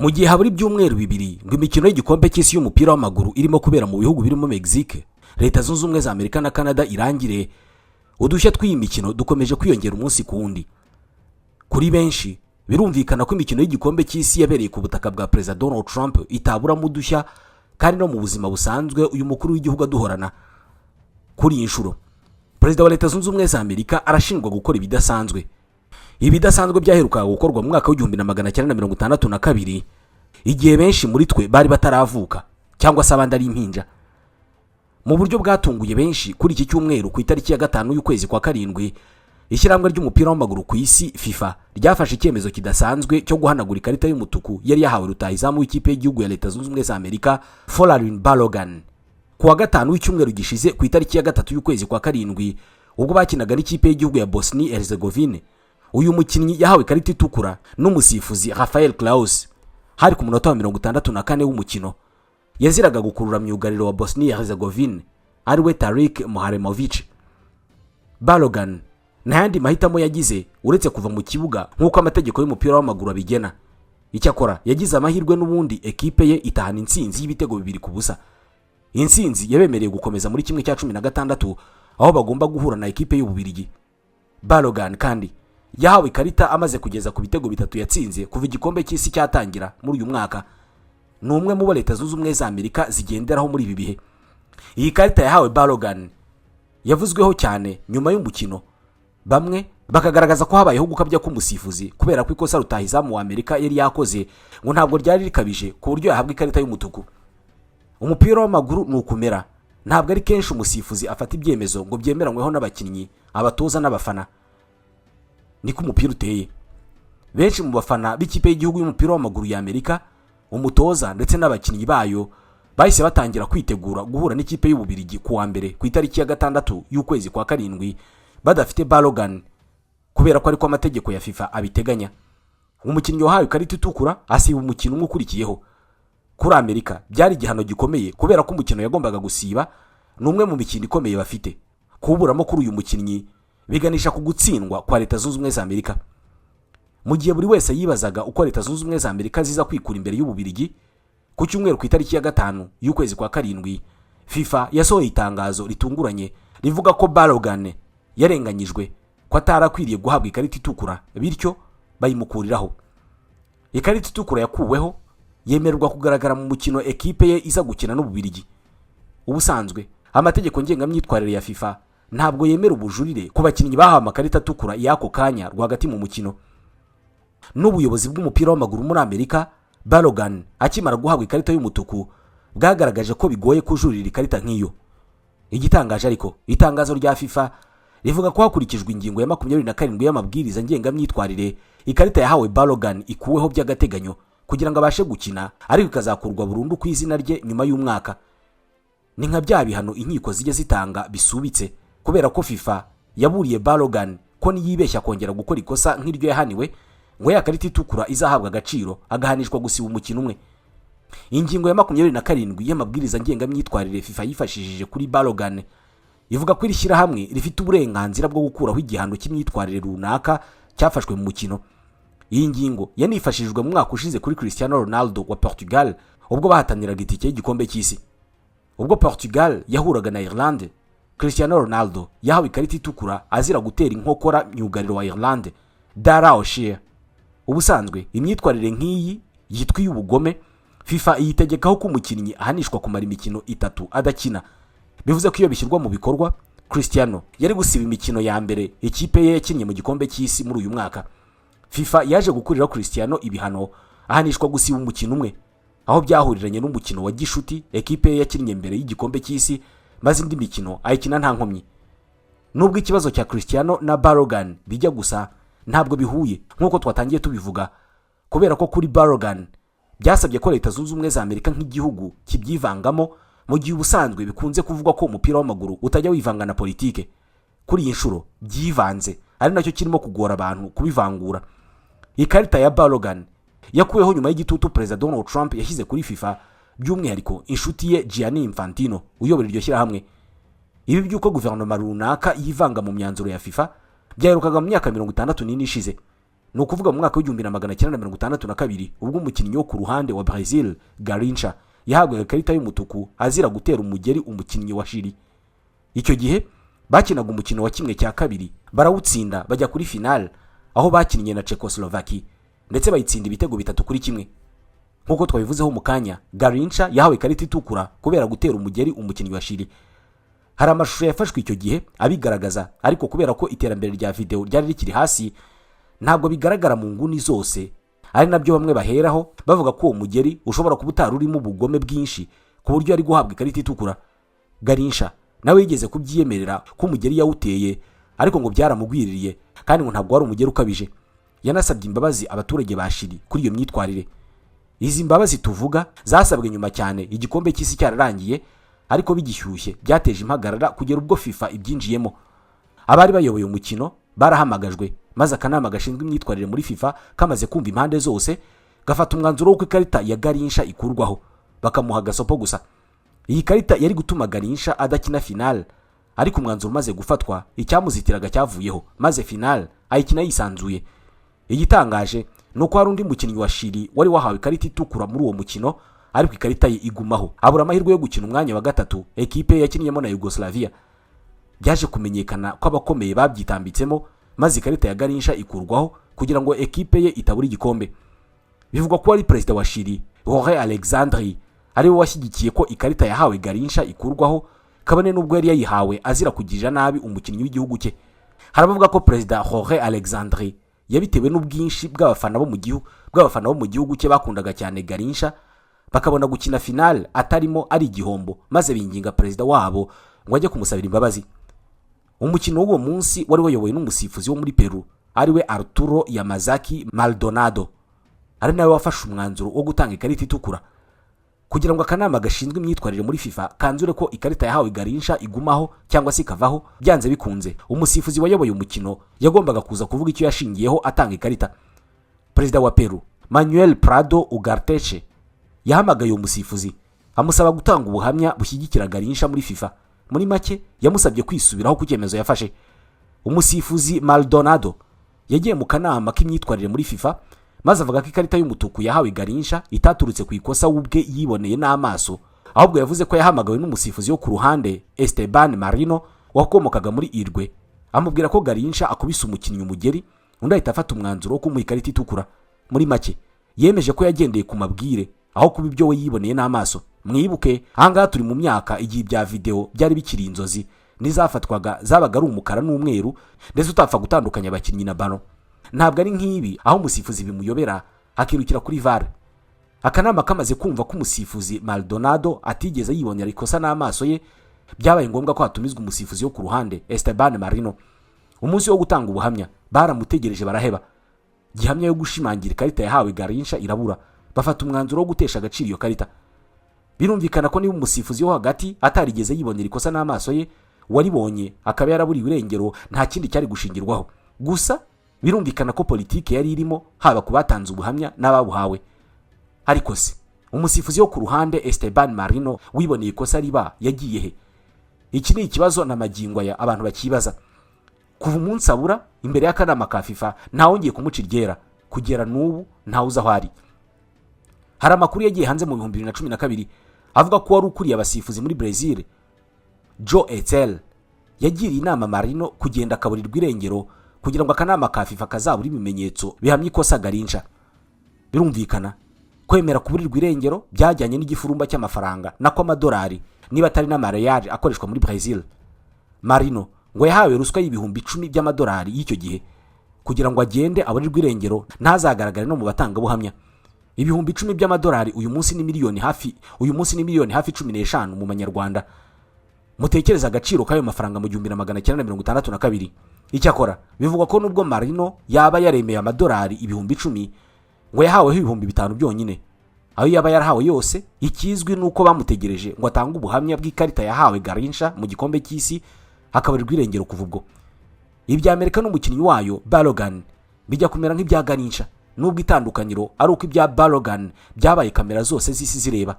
mu gihe habura ibyumweru bibiri ngo imikino y'igikombe cy'isi y'umupira w'amaguru irimo kubera mu bihugu birimo Mexique, Leta Zunze Ubumwe za Amerika na Canada irangire, udushya tw'iyi mikino dukomeje kwiyongera umunsi ku wundi. Kuri benshi birumvikana ko imikino y'igikombe cy'isi yabereye ku butaka bwa Perezida Donald Trump itaburamo udushya, kandi no mu buzima busanzwe uyu mukuru w'igihugu aduhorana. Kuri iyi nshuro Perezida wa Leta Zunze Ubumwe za Amerika arashinjwa gukora ibidasanzwe. Ibidasanzwe byaherukaga gukorwa mu mwaka w'1962 igihe benshi muri twe bari bataravuka cyangwa se abandi ari impinja. Mu buryo bwatunguye benshi kuri iki cyumweru ku itariki ya 5 y'ukwezi kwa karindwi, ishyirahamwe ry'umupira w'amaguru ku isi FIFA ryafashe icyemezo kidasanzwe cyo guhanagura ikarita y'umutuku yari yahawe rutahizamu w'ikipe y'igihugu ya Leta Zunze Ubumwe za Amerika Folarin Balogun ku wa 5 w'icyumweru gishize ku itariki ya 3 y'ukwezi kwa karindwi, ubwo bakinaga n'ikipe y'igihugu ya Bosnia Herzegovine. Uyu mukinnyi yahawe ikarita itukura n'umusifuzi Rafael Klaus hari ku munota wa 64 w'umukino. Yaziraga gukurura myugariro wa Bosnia Herzegovine ari we Tarik Muharemovic. Balogun nta yandi mahitamo yagize uretse kuva mu kibuga nk'uko amategeko y'umupira w'amaguru abigena. Icyakora yagize amahirwe n'ubundi ekipe ye itahana intsinzi y'ibitego 2-0. Intsinzi yabemereye gukomeza muri kimwe cya 16 aho bagomba guhura na ekipe y'Ububiligi. Balogun kandi yahawe ikarita amaze kugeza ku bitego 3 yatsinze kuva igikombe cy'isi cyatangira muri uyu mwaka. Ni umwe mu Leta Zunze Ubumwe za Amerika zigenderaho muri ibi bihe. Iyi karita yahawe Balogun yavuzweho cyane nyuma y'umukino. Bamwe bakagaragaza ko habayeho gukabya k'umusifuzi kubera ko ikosa rutahizamu wa Amerika yari yakoze ngo ntabwo ryari rikabije ku buryo yahabwa ikarita y'umutuku. Umupira w'amaguru ni ukumera, ntabwo ari kenshi umusifuzi afata ibyemezo ngo byemeranyweho n'abakinnyi, abatoza n'abafana. Niko umupira uteye. Benshi mu bafana b'ikipe y'igihugu y'umupira w'amaguru ya Amerika, umutoza ndetse n'abakinnyi bayo bahise batangira kwitegura guhura n'ikipe y'Ububiligi ku wa mbere ku itariki ya 6 y'ukwezi kwa karindwi badafite Balogun kubera ko ariko amategeko ya FIFA abiteganya. Umukinnyi wahawe ikarita itukura asiba umukino umwe ukurikiyeho. Kuri Amerika byari igihano gikomeye kubera ko umukino yagombaga gusiba n'umwe mu mikino ikomeye bafite. Kuburamo kuri uyu mukinnyi biganisha ku gutsindwa kwa Leta Zunze Ubumwe za Amerika. Mu gihe buri wese yibazaga uko Leta Zunze Ubumwe za Amerika ziza kwikura imbere y'Ububiligi, ku cyumweru ku itariki ya 5 y'ukwezi kwa karindwi FIFA yasohoye itangazo ritunguranye rivuga ko Balogun yarenganyijwe, ko atarakwiriye guhabwa ikarita itukura, bityo bayimukuriraho. Ikarita itukura yakuweho yemererwa kugaragara mu mukino ekipe ye iza gukina n'Ububiligi. Ubusanzwe amategeko ngengamyitwarire ya FIFA ntabwo yemera ubujurire ku bakinnyi bahawe amakarita atukura y'ako kanya rwagati mu mukino. N'ubuyobozi bw'umupira w'amaguru muri Amerika, Balogun akimara guhabwa ikarita y'umutuku bwagaragaje ko bigoye kujurira ikarita nk'iyo. Igitangaje ariko itangazo rya FIFA rivuga ko hakurikijwe ingingo ya 27 y'amabwiriza ngengamyitwarire, ikarita yahawe Balogun ikuweho by'agateganyo kugira ngo abashe gukina, ariko ikazakurwa burundu ku izina rye nyuma y'umwaka. Ni nka bya bihano inkiko zijye zitanga bisubitse kubera ko FIFA yaburiye Balogun ko niyibeshya kongera gukora ikosa nk'iryo yahaniwe ngo ya karita itukura izahabwa agaciro, agahanishwa gusiba umukino umwe. Ingingo ya 27 y'amabwiriza ngengamyitwarire FIFA yifashishije kuri Balogun ivuga ko irishyira hamwe rifite uburenganzira bwo gukuraho igihano cy'imyitwarire runaka cyafashwe mu mukino. Iyi ngingo yanifashishijwe mu mwaka ushize kuri Cristiano Ronaldo wa Portugal ubwo bahataniraga itike y'igikombe cy'isi. Ubwo Portugal yahuraga na Ireland, Cristiano Ronaldo yahawe ikarita itukura azira gutera inkokora myugariro wa Ireland Dara O'Shea. Ubusanzwe imyitwarire nk'iyi yitwa y'ubugome FIFA iyitegekaho ko umukinnyi ahanishwa kumara imikino 3 adakina. Bivuze ko iyo bishyirwa mu bikorwa, Cristiano yari gusiba imikino ya mbere ikipe ye yakinnye mu gikombe cy'isi muri uyu mwaka. FIFA yaje gukurira Cristiano ibihano ahanishwa gusiba umukino umwe, aho byahuriranye n'umukino wa gishuti ekipe ye yakinnye mbere y'igikombe cy'isi, maze indi mikino ayikina nta nkomyi. Nubwo ikibazo cya Cristiano na Balogun bijya gusa, ntabwo bihuye nk'uko twatangiye tubivuga, kubera ko kuri Balogun byasabye ko Leta Zunze Ubumwe za Amerika nk'igihugu kibyivangamo, mu gihe ubusanzwe bikunze kuvugwa ko umupira w'amaguru utajya wivanga na politike. Kuri iyi nshuro byivanze, ari nacyo kirimo kugora abantu kubivangura. Ikarita ya Balogun yakuweho nyuma y'igitutu Perezida Donald Trump yashyize kuri FIFA, by'umwihariko inshuti ye Gianni Infantino uyobora iryo shyirahamwe. Ibi by'uko guverinoma runaka yivanga mu myanzuro ya FIFA byaherukaga mu myaka 64 ishize. ni ukuvuga mu mwaka w'igihumbi na magana cyenda na mirongo itandatu na kabiri, ubwo umukinnyi wo ku ruhande wa Brazil Garrincha yahabwaga ikarita y'umutuku azira gutera umugeri umukinnyi wa Chili. Icyo gihe bakinaga umukino wa kimwe cya kabiri, barawutsinda bajya kuri final aho bakinnye na Czechoslovakia ndetse bayitsinda ibitego 3-1. Nkuko twabivuzeho mu kanya, Garrincha yahawe ikarita itukura kubera gutera umugeri umukinnyi wa Chili. Hari amashusho yafashwe icyo gihe abigaragaza, ariko kubera ko iterambere rya video ryari rikiri hasi ntabwo bigaragara mu nguni zose, ari nabyo bamwe baheraho bavuga ko uwo mugeri ushobora kuba utari urimo ubugome bwinshi ku buryo ari guhabwa ikarita itukura. Garrincha nawe yigeze kubyiyemerera ko umugeri yawuteye, ariko ngo byaramugwiririye kandi ngo ntabwo wari umugeri ukabije. Yanasabye imbabazi abaturage ba Chili kuri iyo myitwarire. Izi mbabazi tuvuga zasabwe nyuma cyane igikombe cy'isi cyararangiye, ariko bigishyushye byateje impagarara kugera ubwo FIFA ibyinjiyemo. Abari bayoboye umukino barahamagajwe, maze akanama gashinzwe imyitwarire muri FIFA kamaze kumva impande zose gafata umwanzuro w'uko ikarita ya Garrincha ikurwaho, bakamuha gasopo gusa. Iyi karita yari gutuma Garrincha adakina final, ariko umwanzuro umaze gufatwa icyamuzitiraga cyavuyeho, maze final ayikina yisanzuye. Igitangaje nuko hari undi mukinnyi wa Chili wari wahawe ikarita itukura muri uwo mukino, ariko ikarita ye igumaho, abura amahirwe yo gukina umwanya wa gatatu ekipe yakinniyemo na Yugoslavia. Byaje kumenyekana ko abakomeye babyitambitsemo, maze ikarita ya Garrincha ikurwaho kugira ngo ekipe ye itabura igikombe. Bivugwa ko ari perezida wa Chili Jorge Alexandre ariwe washyigikiye ko ikarita yahawe Garrincha ikurwaho, kabone n'ubwo yari yayihawe azira kugirira nabi umukinnyi w'igihugu cye. Harabavuga ko perezida Jorge Alexandre yabitewe n'ubwinshi bw'abafana bo mu gihugu cye bakundaga cyane Garrincha, bakabona gukina final atarimo ari igihombo, maze binginga perezida wabo ngo ajye kumusabira imbabazi. Umukino w'uwo munsi wari wayobowe n'umusifuzi wo muri Peru ariwe Arturo Yamazaki Maldonado, ari nawe wafashe umwanzuro wo gutanga ikarita itukura kugira ngo akanama gashinzwe imyitwarire muri FIFA kanzure ko ikarita yahawe Garrincha igumaho cyangwa se ikavaho. Byanze bikunze umusifuzi wayoboye umukino yagombaga kuza kuvuga icyo yashingiyeho atanga ikarita. Perezida wa Peru Manuel Prado Ugarte yahamagaye umusifuzi amusaba gutanga ubuhamya bushyigikira Garrincha muri FIFA. Muri make yamusabye kwisubiraho ku cyemezo yafashe. Umusifuzi Maldonado yagiye mu kanama k'imyitwarire muri FIFA, maze avuga ko ikarita y'umutuku yahawe Garrincha itaturutse ku ikosa ubwe yiboneye n'amaso, ahubwo yavuze ko yahamagawe n'umusifuzi wo ku ruhande Esteban Marino wakomokaga muri Uruguay, amubwira ko Garrincha akubise umukinnyi umugeri, undi ahita afata umwanzuro wo kumuha ikarita itukura. Muri make yemeje ko yagendeye ku mabwire aho kuba ibyo we yiboneye n'amaso. Mwibuke ahangaha turi mu myaka igihe bya video byari bikiri inzozi, nizafatwaga zabaga ari umukara n'umweru, ndetse utapfa gutandukanya abakinnyi na bano. Ntabwo ari nk'ibi aho umusifuzi bimuyobera akirukira kuri VAR. Akanama kamaze kumva ko umusifuzi Maldonado atigeze yibonera ikosa n'amaso ye, byabaye ngombwa ko hatumizwa umusifuzi wo ku ruhande Esteban Marino. Umunsi wo gutanga ubuhamya baramutegereje baraheba. Gihamya yo gushimangira ikarita yahawe Garrincha irabura, bafata umwanzuro wo gutesha agaciro iyo karita. Birumvikana ko niba umusifuzi wo hagati atarigeze yibonera ikosa n'amaso ye, waribonye akaba yaraburiwe irengero, nta kindi cyari gushingirwaho. Gusa birumvikana ko politike yari irimo, haba ku batanze ubuhamya n'ababuhawe. Ariko se umusifuzi wo ku ruhande Esteban Marino wiboneye ikosa riba yagiye he? Iki ni ikibazo na magingo ya abantu bakibaza. Kuva umunsi abura imbere y'akanama ka FIFA ntawongeye kumuca iryera, kugera n'ubu ntawuza aho ari. Hari amakuru yagiye hanze mu 2012 avuga ko wari ukuriye abasifuzi muri Brazil Joe Etel yagiriye inama Marino kugenda akaburirwa irengero kugira ngo akanama ka FIFA kazabura ibimenyetso bihamya ikosa Garrincha. Birumvikana kwemera kuburirwa irengero byajyanye n'igifurumba cy'amafaranga nako amadolari niba atari n'amareyali akoreshwa muri Brazil. Marino ngo yahawe ruswa y'ibihumbi 10 by'amadolari y'icyo gihe kugira ngo agende aburirwa irengero ntazagaragare no mu batanga buhamya. Ibihumbi 10 by'amadolari uyu munsi ni miliyoni hafi 15 mu manyarwanda. Mutekereza agaciro kayo mafaranga mu 1962. Icyakora bivugwa ko nubwo Marino yaba yaremeye amadolari ibihumbi 10 ngo yahaweho ibihumbi 5 byonyine, aho yaba yarahawe yose, ikizwi nuko bamutegereje ngo atange ubuhamya bw'ikarita yahawe Garrincha mu gikombe cy'isi akaburirwa irengero kuva ubwo. Ibya Amerika n'umukinnyi wayo Balogun bijya kumera nk'ibya Garrincha, nubwo itandukanyiro ari uko ibya Balogun byabaye kamera zose z'isi zireba.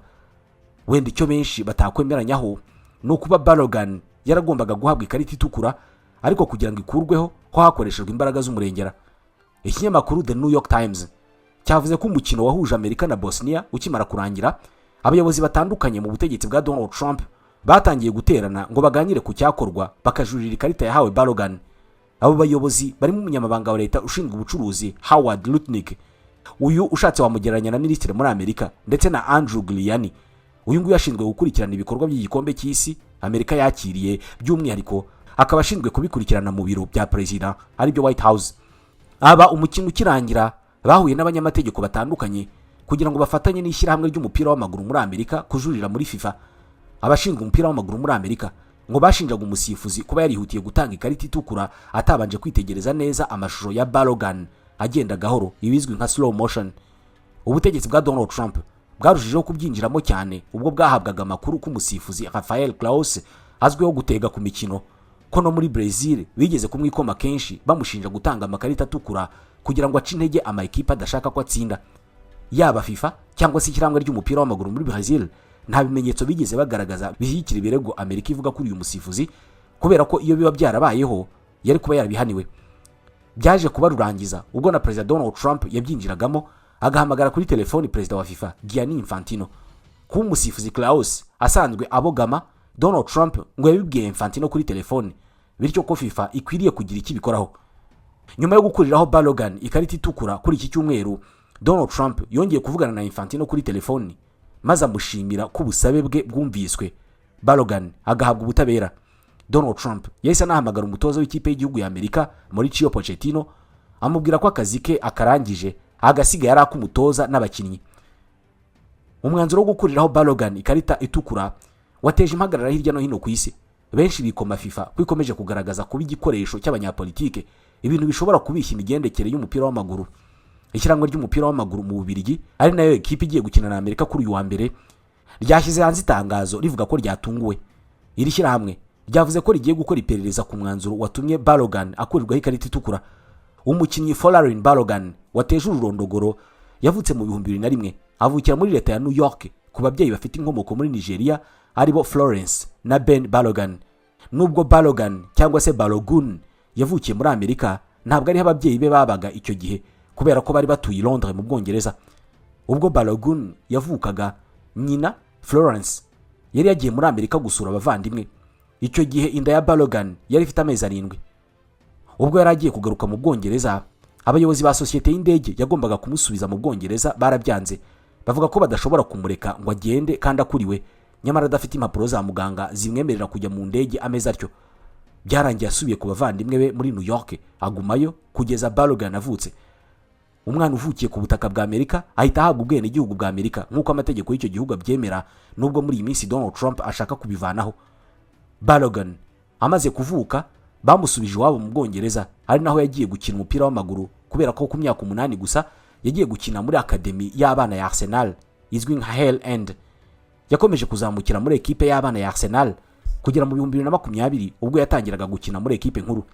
Wenda icyo benshi batakwemeranyaho no kuba Balogun yaragombaga guhabwa ikarita itukura, ariko kugira ngo ikurweho ho hakoreshejwe imbaraga z'umurengera. ikinyamakuru The New York Times cyavuze ko umukino wahuje Amerika na Bosnia ukimara kurangira, abayobozi batandukanye mu butegetsi bwa Donald Trump batangiye guterana ngo baganire ku cyakorwa bakajurira ikarita yahawe Balogun. Abo bayobozi barimo umunyamabanga wa leta ushinzwe ubucuruzi Howard Lutnick, uyu ushatse wamugereranya na minisitiri muri Amerika, ndetse na Andrew Giuliani, uyu nguyu yashinzwe gukurikirana ibikorwa by'igikombe cy'isi Amerika yakiriye, by'umwihariko akaba ashinzwe kubikurikirana mu biro bya perezida aribyo White House. Aba umukino ukirangira bahuye n'abanyamategeko batandukanye kugira ngo bafatanye n'ishyirahamwe ry'umupira w'amaguru muri Amerika kujurira muri FIFA. Abashinzwe umupira w'amaguru muri Amerika ngo bashinjaga umusifuzi kuba yarihutiye gutanga ikarita itukura atabanje kwitegereza neza amashusho ya Balogun agenda gahoro, ibizwi nka slow motion. Ubutegetsi bwa Donald Trump bwarushijeho kubyinjiramo cyane ubwo bwahabwaga amakuru ko umusifuzi Rafael Claus azwiho gutega ku mikino, ko no muri Brazil bigeze kumwikoma kenshi bamushinja gutanga amakarita atukura kugira ngo ace intege amakipe adashaka ko atsinda. Yaba FIFA cyangwa se ishyirahamwe ry'umupira w'amaguru muri Brazil nta bimenyetso bigeze bagaragaza bishyigikira ibirego Amerika ivuga kuri uyu musifuzi, kubera ko iyo biba byarabayeho yari kuba yarabihaniwe. Byaje kuba rurangiza ubwo na President Donald Trump yabyinjiragamo agahamagara kuri telefoni Perezida wa FIFA Gianni Infantino. Ku umusifuzi Claus asanzwe abogama, Donald Trump ngo yabibwiye Infantino kuri telefoni, bityo ko FIFA ikwiriye kugira iki bikoraho. Nyuma yo gukuriraho Balogun ikarita itukura kuri iki cyumweru, Donald Trump yongeye kuvugana na Infantino kuri telefoni maze amushimira ko ubusabe bwe bwumviswe, Balogun agahabwa ubutabera. Donald Trump yahise anahamagara umutoza w'ikipe y'igihugu ya Amerika Mauricio Pochettino amubwira ko akazi ke akarangije, agasiga yari akumutoza n'abakinnyi. Umwanzuro wo gukuriraho Balogun ikarita itukura wateje impagarara hirya no hino ku isi. Benshi bikoma FIFA kwikomeje kugaragaza kuba igikoresho cy'abanyapolitike, ibintu bishobora kubishya imigendekere y'umupira w'amaguru. Ishyirahamwe ry'umupira w'amaguru mu Bubiligi, ari nayo ekipe igiye gukina na Amerika kuri uyu wa mbere, ryashyize hanze itangazo rivuga ko ryatunguwe. Iri shyirahamwe ryavuze ko rigiye gukora iperereza ku mwanzuro watumye Balogun akurirwaho ikarita itukura. Umukinnyi Folarin Balogun wateje ururondogoro yavutse mu 2001, avukira muri leta ya New York ku babyeyi bafite inkomoko muri Nigeria aribo Florence na Ben Balogun. Nubwo Balogun cyangwa se Balogun yavukiye muri Amerika, ntabwo ari ababyeyi be babaga icyo gihe kubera ko bari batuye i Londres mu Bwongereza. Ubwo Balogun yavukaga, nyina Florence yari yagiye muri Amerika gusura abavandimwe. Icyo gihe inda ya Balogun yari ifite amezi 7. Ubwo yari agiye kugaruka mu Bwongereza, abayobozi ba sosiyete y'indege yagombaga kumusubiza mu Bwongereza barabyanze, bavuga ko badashobora kumureka ngo agende kandi akuriwe, nyamara adafite impapuro za muganga zimwemerera kujya mu ndege amezi atyo. Byarangiye asubiye ku bavandimwe be muri New York, agumayo kugeza Balogun avutse. Umwana uvukiye ku butaka bwa Amerika ahita ahabwa ubwene igihugu bwa Amerika nk'uko amategeko y'icyo gihugu abyemera, nubwo muri iyi minsi Donald Trump ashaka kubivanaho. Balogun amaze kuvuka bamusubije iwabo mu Bwongereza, ari naho yagiye gukina umupira w'amaguru, kubera ko ku myaka 8 gusa yagiye gukina muri akademi y'abana ya Arsenal izwi nka Hell End. Yakomeje kuzamukira muri ekipe y'abana ya Arsenal kugera mu 2020 ubwo yatangiraga gukina muri ekipe nkuru.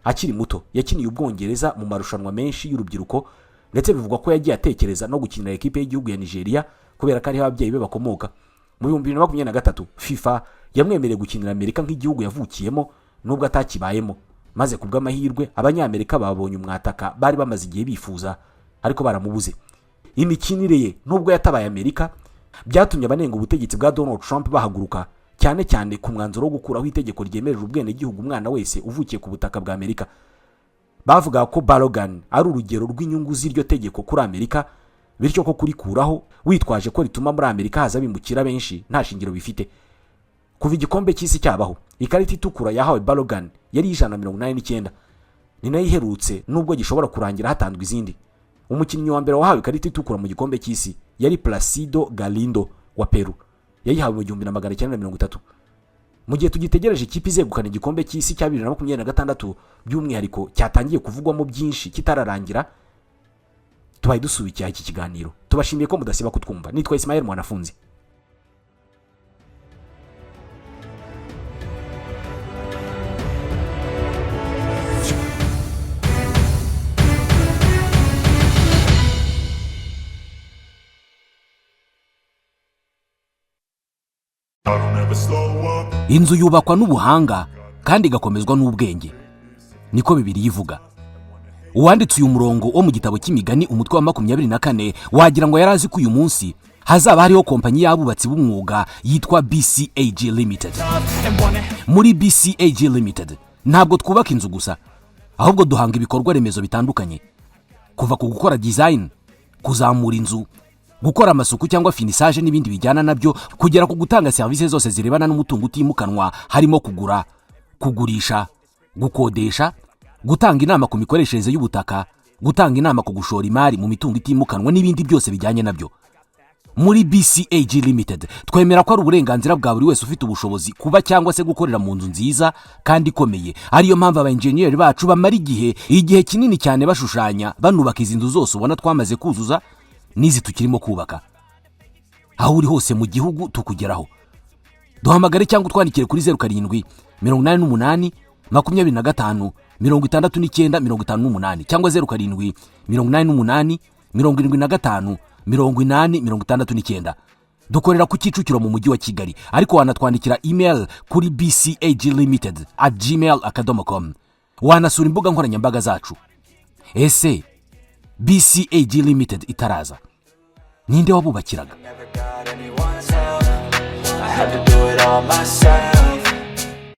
Akiri muto yakiniye Ubwongereza mu marushanwa menshi y'urubyiruko, ndetse bivugwa ko yagiye atekereza no gukinira ekipe y'igihugu ya Nigeria kubera ko ari ababyeyi be bakomoka. Mu 2023 FIFA yamwemereye gukinira Amerika nk'igihugu yavukiyemo nubwo atakibayemo, maze kubw'amahirwe abanyamerika babonye umwataka bari bamaze igihe bifuza ariko baramubuze. Imikinire ye nubwo yatabaye Amerika byatumye abanenga ubutegetsi bwa Donald Trump bahaguruka, cyane cyane ku mwanzuro wo gukuraho itegeko ryemerera ubwene igihugu umwana wese uvukiye ku butaka bwa Amerika. Bavuga ko Balogun ari urugero rw'inyungu z'iryo tegeko kuri Amerika, bityo ko kurikuraho witwaje ko rituma muri Amerika haza bimukira benshi nta shingiro bifite. Kuva igikombe cy'isi cyabaho, ikarita itukura yahawe Balogun yari 189. Ni nayo iherutse nubwo gishobora kurangira hatanzwe izindi. Umukinnyi wa mbere wahawe ikarita itukura mu gikombe cy'isi yari Placido Galindo wa Peru, yayihawe mu 1930. Mu gihe tugitegereje ikipe izegukana igikombe cy'isi cya 2026 by'umwihariko cyatangiye kuvugwamo byinshi kitararangira, tubaye dusubikiye iki kiganiro. Tubashimiye ko mudasiba kutwumva. Nitwa Ismael Mwanafunzi. Inzu yubakwa n'ubuhanga kandi igakomezwa n'ubwenge, niko Bibiliya ivuga. uwanditse uyu murongo wo mu gitabo cy'imigani umutwe wa 24 wagira ngo yarazi ko uyu munsi hazaba hariho kompanyi y'abubatsi b'umwuga yitwa BCAG Limited. Muri BCAG Limited ntabwo twubaka inzu gusa, ahubwo duhanga ibikorwa remezo bitandukanye, kuva ku gukora design, kuzamura inzu, gukora amasuku cyangwa finissage n'ibindi bijyana nabyo, kugera ku gutanga services zose zirebana n'umutungo utimukanwa, harimo kugura, kugurisha, gukodesha, gutanga inama ku mikoreshereze y'ubutaka, gutanga inama ku gushora imari mu mitungo itimukanwa n'ibindi byose bijyanye nabyo. Muri BCAG Limited twemera ko ari uburenganzira bwa buri wese ufite ubushobozi kuba cyangwa se gukorera mu nzu nziza kandi ikomeye. Ariyo mpamvu aba-engineer bacu bamara igihe kinini cyane bashushanya banubaka izi nzu zose ubona twamaze kuzuza n'izi tukirimo kubaka. Aho uri hose mu gihugu tukugeraho. Duhamagare cyangwa utwandikire kuri 07 88 25 69 58 cyangwa 07 88 75 8069. Dukorera ku Kicukiro mu mujyi wa Kigali, ariko wanatwandikira email kuri bcaglimited@gmail.com. Wanasura imbuga nkoranyambaga zacu. Ese BCAG Limited itaraza ninde wabubakiraga? I had to do it all myself.